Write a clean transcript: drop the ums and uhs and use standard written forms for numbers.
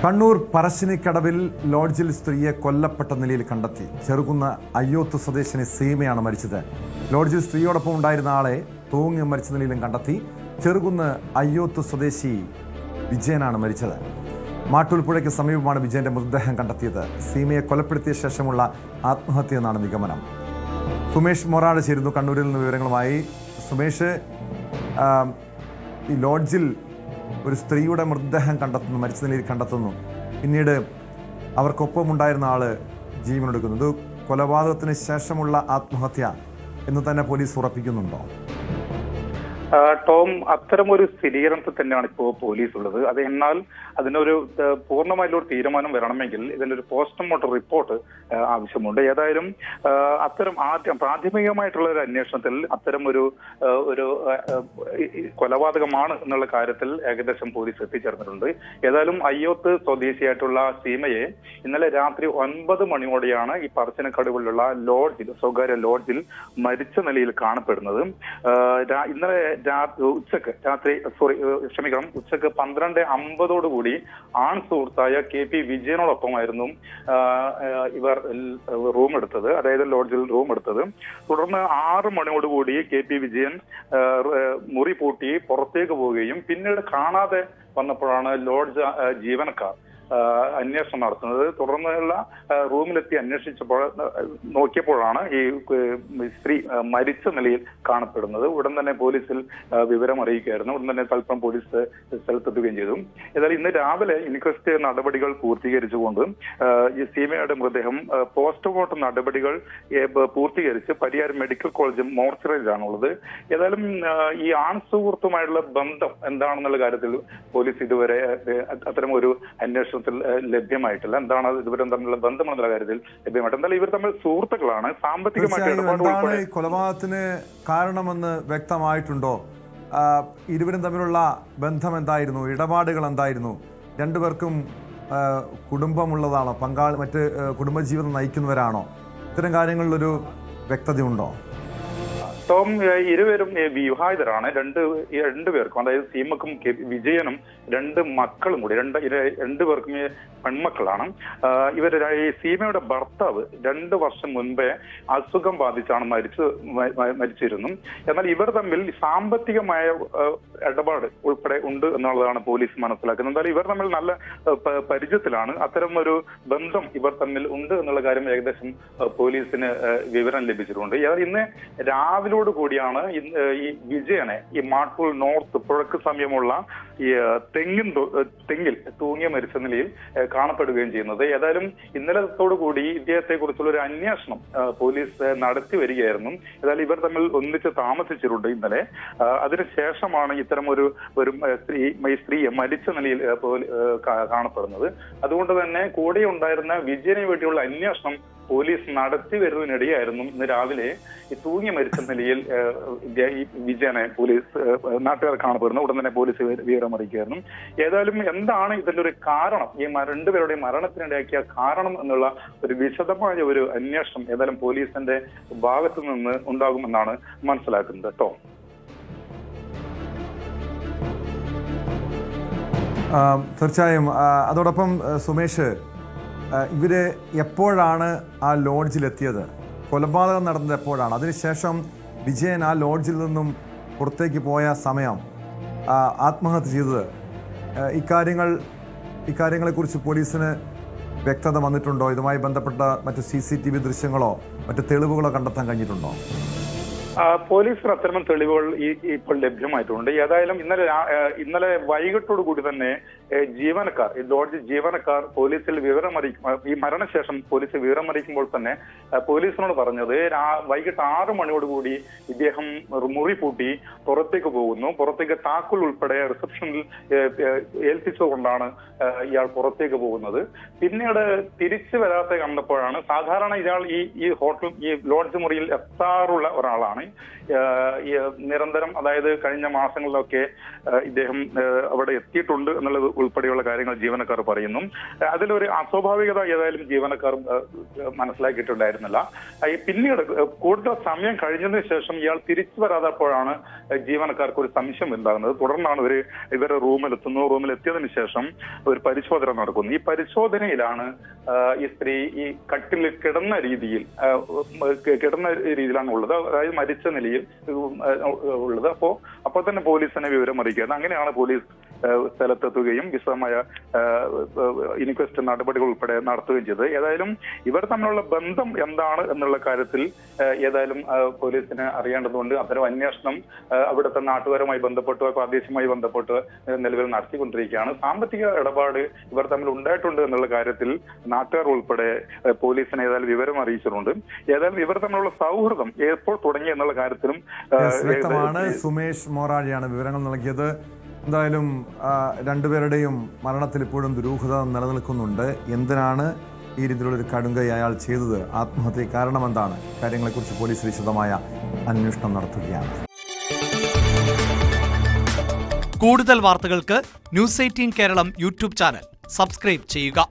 കണ്ണൂർ പറശ്ശിനിക്കടവിൽ ലോഡ്ജിൽ സ്ത്രീയെ കൊല്ലപ്പെട്ട നിലയിൽ കണ്ടെത്തി. ചെറുകുന്ന് അയ്യോത്ത് സ്വദേശിനി സീമയാണ് മരിച്ചത്. ലോഡ്ജിൽ സ്ത്രീയോടൊപ്പം ഉണ്ടായിരുന്ന ആളെ തൂങ്ങി മരിച്ച നിലയിലും കണ്ടെത്തി. ചെറുകുന്ന് അയ്യോത്ത് സ്വദേശി വിജയനാണ് മരിച്ചത്. മാട്ടൂൽപ്പുഴയ്ക്ക് സമീപമാണ് വിജയന്റെ മൃതദേഹം കണ്ടെത്തിയത്. സീമയെ കൊലപ്പെടുത്തിയ ശേഷമുള്ള ആത്മഹത്യ എന്നാണ് നിഗമനം. സുമേഷ് മൊറാട് ചേരുന്നു കണ്ണൂരിൽ നിന്ന് വിവരങ്ങളുമായി. സുമേഷ്, ഈ ലോഡ്ജിൽ ഒരു സ്ത്രീയുടെ മൃതദേഹം കണ്ടെത്തുന്നു, മരിച്ച നിലയിൽ കണ്ടെത്തുന്നു, പിന്നീട് അവർക്കൊപ്പം ഉണ്ടായിരുന്ന ആള് ജീവനെടുക്കുന്നു. ഇത് കൊലപാതകത്തിന് ശേഷമുള്ള ആത്മഹത്യ എന്ന് തന്നെ പോലീസ് ഉറപ്പിക്കുന്നുണ്ടോ? ടോം, അത്തരമൊരു സ്ഥിരീകരണത്തിൽ തന്നെയാണ് ഇപ്പോൾ പോലീസ് ഉള്ളത്. അത് എന്നാൽ അതിനൊരു പൂർണ്ണമായിട്ടുള്ള തീരുമാനം വരണമെങ്കിൽ ഇതിന്റെ ഒരു പോസ്റ്റ്മോർട്ടം റിപ്പോർട്ട് ആവശ്യമുണ്ട്. ഏതായാലും അത്തരം പ്രാഥമികമായിട്ടുള്ള ഒരു അന്വേഷണത്തിൽ അത്തരം ഒരു കൊലപാതകമാണ് എന്നുള്ള കാര്യത്തിൽ ഏകദേശം പോലീസ് എത്തിച്ചേർന്നിട്ടുണ്ട്. ഏതായാലും അയ്യോത്ത് സ്വദേശിയായിട്ടുള്ള സീമയെ ഇന്നലെ രാത്രി 9 മണിയോടെയാണ് ഈ പറശ്ശിനിക്കടവിലുള്ള ലോഡ്ജിൽ, സ്വകാര്യ ലോഡ്ജിൽ മരിച്ച നിലയിൽ കാണപ്പെടുന്നത്. ഇന്നലെ ഉച്ചക്ക് 12:50 ആൺ സുഹൃത്തായ KP വിജയനോടൊപ്പമായിരുന്നു ഇവർ റൂം എടുത്തത്, അതായത് ലോഡ്ജിൽ റൂം എടുത്തത്. തുടർന്ന് 6 മണിയോടുകൂടി KP വിജയൻ മുറി പൂട്ടി പുറത്തേക്ക് പോവുകയും പിന്നീട് കാണാതെ വന്നപ്പോഴാണ് ലോഡ്ജ് ജീവനക്കാർ അന്വേഷണം നടത്തുന്നത്. തുടർന്നുള്ള റൂമിലെത്തി നോക്കിയപ്പോഴാണ് ഈ സ്ത്രീ മരിച്ച നിലയിൽ കാണപ്പെടുന്നത്. ഉടൻ തന്നെ പോലീസിൽ വിവരം അറിയിക്കുകയായിരുന്നു. ഉടൻ തന്നെ തൽപ്പം പോലീസ് സ്ഥലത്തെത്തുകയും ചെയ്തു. ഏതായാലും ഇന്ന് രാവിലെ ഇൻക്വസ്റ്റ് നടപടികൾ പൂർത്തീകരിച്ചുകൊണ്ട് ഈ സീമയുടെ മൃതദേഹം പോസ്റ്റ്മോർട്ടം നടപടികൾ പൂർത്തീകരിച്ച് പരിയാരം മെഡിക്കൽ കോളേജ് മോർച്ചറിയിലാണുള്ളത്. ഏതായാലും ഈ ആൺ സുഹൃത്തുമായിട്ടുള്ള ബന്ധം എന്താണെന്നുള്ള കാര്യത്തിൽ പോലീസ് ഇതുവരെ അത്തരം ഒരു അന്വേഷണത്തിൽ ലഭ്യമായിട്ടില്ല. എന്താണ് ഇവരും തമ്മിലുള്ള ബന്ധം എന്നുള്ള കാര്യത്തിൽ ലഭ്യമായിട്ട്. എന്തായാലും ഇവർ തമ്മിൽ സുഹൃത്തുക്കളാണ്. സാമ്പത്തികമായിട്ട് കൊലപാതകത്തിന് കാരണമെന്ന് വ്യക്തമായിട്ടുണ്ടോ? ഇരുവരും തമ്മിലുള്ള ബന്ധം എന്തായിരുന്നു? ഇടപാടുകൾ എന്തായിരുന്നു? രണ്ടുപേർക്കും കുടുംബമുള്ളതാണോ? മറ്റ് കുടുംബജീവിതം നയിക്കുന്നവരാണോ? ഇത്തരം കാര്യങ്ങളിലൊരു വ്യക്തതയുണ്ടോ? ടോം, ഇരുവരും വിവാഹിതരാണ്. രണ്ടുപേർക്കും, അതായത് സീമക്കും വിജയനും 2 മക്കളും കൂടി, രണ്ടുപേർക്കും പെൺമക്കളാണ്. ഈ സീമയുടെ ഭർത്താവ് 2 വർഷം മുൻപേ അസുഖം ബാധിച്ചാണ് മരിച്ചിരുന്നു. എന്നാൽ ഇവർ തമ്മിൽ സാമ്പത്തികമായ ഇടപാട് ഉൾപ്പെടെ ഉണ്ട് എന്നുള്ളതാണ് പോലീസ് മനസ്സിലാക്കുന്നത്. എന്തായാലും ഇവർ തമ്മിൽ നല്ല പരിചയത്തിലാണ്. അത്തരം ഒരു ബന്ധം ഇവർ തമ്മിൽ ഉണ്ട് എന്നുള്ള കാര്യം ഏകദേശം പോലീസിന് വിവരം ലഭിച്ചിട്ടുണ്ട്. ഇന്ന് രാവിലെ കൂടിയാണ് ഈ വിജയനെ ഈ മാട്ടൂൽ നോർത്ത് പുഴക്ക് സമീപമുള്ള ഈ തെങ്ങിൽ തൂങ്ങിയ മരിച്ച നിലയിൽ കാണപ്പെടുകയും ചെയ്യുന്നത്. ഏതായാലും ഇന്നലത്തോടു കൂടി ഇദ്ദേഹത്തെ കുറിച്ചുള്ള ഒരു അന്വേഷണം പോലീസ് നടത്തി വരികയായിരുന്നു. ഏതായാലും ഇവർ തമ്മിൽ ഒന്നിച്ച് താമസിച്ചിട്ടുണ്ട് ഇന്നലെ. അതിനുശേഷമാണ് ഇത്തരം ഒരു സ്ത്രീയെ മരിച്ച നിലയിൽ കാണപ്പെടുന്നത്. അതുകൊണ്ട് തന്നെ കൂടെ ഉണ്ടായിരുന്ന വിജയനെ വേണ്ടിയുള്ള അന്വേഷണം പോലീസ് നടത്തി വരുന്നതിനിടെയായിരുന്നു ഇന്ന് രാവിലെ ഈ തൂങ്ങി മരിച്ച നിലയിൽ വിജയനെ നാട്ടുകാർ കാണപ്പെടുന്നു. ഉടൻ തന്നെ പോലീസ് വിവരം അറിയിക്കുകയായിരുന്നു. ഏതായാലും എന്താണ് ഇതിന്റെ ഒരു കാരണം, ഈ 2 പേരുടെയും മരണത്തിനിടയാക്കിയ കാരണം എന്നുള്ള ഒരു വിശദമായ ഒരു അന്വേഷണം ഏതായാലും പോലീസിന്റെ ഭാഗത്തു നിന്ന് ഉണ്ടാകുമെന്നാണ് മനസ്സിലാക്കുന്നത്. കേട്ടോ, തീർച്ചയായും. അതോടൊപ്പം സുമേഷ്, ഇവര് എപ്പോഴാണ് ആ ലോഡ്ജിലെത്തിയത്? കൊലപാതകം നടന്നത് എപ്പോഴാണ്? അതിനുശേഷം വിജയൻ ആ ലോഡ്ജിൽ നിന്നും പുറത്തേക്ക് പോയ സമയം, ആത്മഹത്യ ചെയ്തത്, ഇക്കാര്യങ്ങളെക്കുറിച്ച് പോലീസിന് വ്യക്തത വന്നിട്ടുണ്ടോ? ഇതുമായി ബന്ധപ്പെട്ട മറ്റ് CCTV ദൃശ്യങ്ങളോ മറ്റ് തെളിവുകളോ കണ്ടെത്താൻ കഴിഞ്ഞിട്ടുണ്ടോ? പോലീസിന് അത്തരം തെളിവുകൾ ഇപ്പോൾ ലഭ്യമായിട്ടുണ്ട്. ഏതായാലും ഇന്നലെ വൈകിട്ടോടുകൂടി തന്നെ ലോഡ്ജ് ജീവനക്കാർ പോലീസിൽ ഈ മരണശേഷം പോലീസ് വിവരം അറിയിക്കുമ്പോൾ തന്നെ പോലീസിനോട് പറഞ്ഞത് വൈകിട്ട് 6 മണിയോടുകൂടി ഇദ്ദേഹം മുറി പൂട്ടി പുറത്തേക്ക് പോകുന്നു. പുറത്തേക്ക് താക്കോൽ ഉൾപ്പെടെ റിസപ്ഷനിൽ ഏൽപ്പിച്ചുകൊണ്ടാണ് ഇയാൾ പുറത്തേക്ക് പോകുന്നത്. പിന്നീട് തിരിച്ചു വരാതെ കണ്ടപ്പോഴാണ്, സാധാരണ ഇയാൾ ഈ ലോഡ്ജ് മുറിയിൽ എത്താറുള്ള ഒരാളാണ്. നിരന്തരം, അതായത് കഴിഞ്ഞ മാസങ്ങളിലൊക്കെ ഇദ്ദേഹം അവിടെ എത്തിയിട്ടുണ്ട് എന്നുള്ളത് ഉൾപ്പെടെയുള്ള കാര്യങ്ങൾ ജീവനക്കാർ പറയുന്നു. അതിലൊരു അസ്വാഭാവികത ഏതായാലും ജീവനക്കാർ മനസ്സിലാക്കിയിട്ടുണ്ടായിരുന്നില്ല. പിന്നീട് കൂടുതൽ സമയം കഴിഞ്ഞതിന് ശേഷം ഇയാൾ തിരിച്ചു വരാതപ്പോഴാണ് ജീവനക്കാർക്ക് ഒരു സംശയം ഉണ്ടാകുന്നത്. തുടർന്നാണ് ഇവരുടെ റൂമിലെത്തുന്നു. റൂമിലെത്തിയതിനു ശേഷം ഒരു പരിശോധന നടക്കുന്നു. ഈ പരിശോധനയിലാണ് ഈ സ്ത്രീ ഈ കട്ടിൽ കിടന്ന രീതിയിലാണ് ഉള്ളത്, അതായത് മരിച്ച നിലയിൽ ഉള്ളത്. അപ്പോൾ തന്നെ പോലീസിനെ വിവരം അറിയിക്കുകയാണ്. അങ്ങനെയാണ് പോലീസ് സ്ഥലത്തെത്തുകയും വിശദമായ ഇൻക്വസ്റ്റ് നടപടികൾ ഉൾപ്പെടെ നടത്തുകയും ചെയ്തത്. ഏതായാലും ഇവർ തമ്മിലുള്ള ബന്ധം എന്താണ് എന്നുള്ള കാര്യത്തിൽ ഏതായാലും പോലീസിന് അറിയേണ്ടതുകൊണ്ട് അത്തരം അന്വേഷണം അവിടുത്തെ നാട്ടുകാരുമായി ബന്ധപ്പെട്ടോ പ്രാദേശികമായി ബന്ധപ്പെട്ട് നിലവിൽ നടത്തിക്കൊണ്ടിരിക്കുകയാണ്. സാമ്പത്തിക ഇടപാട് ഇവർ തമ്മിൽ ഉണ്ടായിട്ടുണ്ട് എന്നുള്ള കാര്യത്തിൽ നാട്ടുകാർ ഉൾപ്പെടെ പോലീസിനെ ഏതായാലും വിവരം അറിയിച്ചിട്ടുണ്ട്. ഏതായാലും ഇവർ തമ്മിലുള്ള സൗഹൃദം എപ്പോൾ തുടങ്ങി എന്നുള്ള കാര്യത്തിലും സുമേഷ് മോറാഴിയാണ് വിവരങ്ങൾ നൽകിയത്. എന്തായാലും രണ്ടുപേരുടെയും മരണത്തിൽ ഇപ്പോഴും ദുരൂഹത നിലനിൽക്കുന്നുണ്ട്. എന്തിനാണ് ഈ രീതിയിലുള്ളൊരു കടുങ്കൈ അയാൾ ചെയ്തത്? ആത്മഹത്യ കാരണം എന്താണ്? കാര്യങ്ങളെക്കുറിച്ച് പോലീസ് വിശദമായ അന്വേഷണം നടത്തുകയാണ്. കൂടുതൽ വാർത്തകൾക്ക് news 18 Keralam YouTube channel subscribe ചെയ്യുക.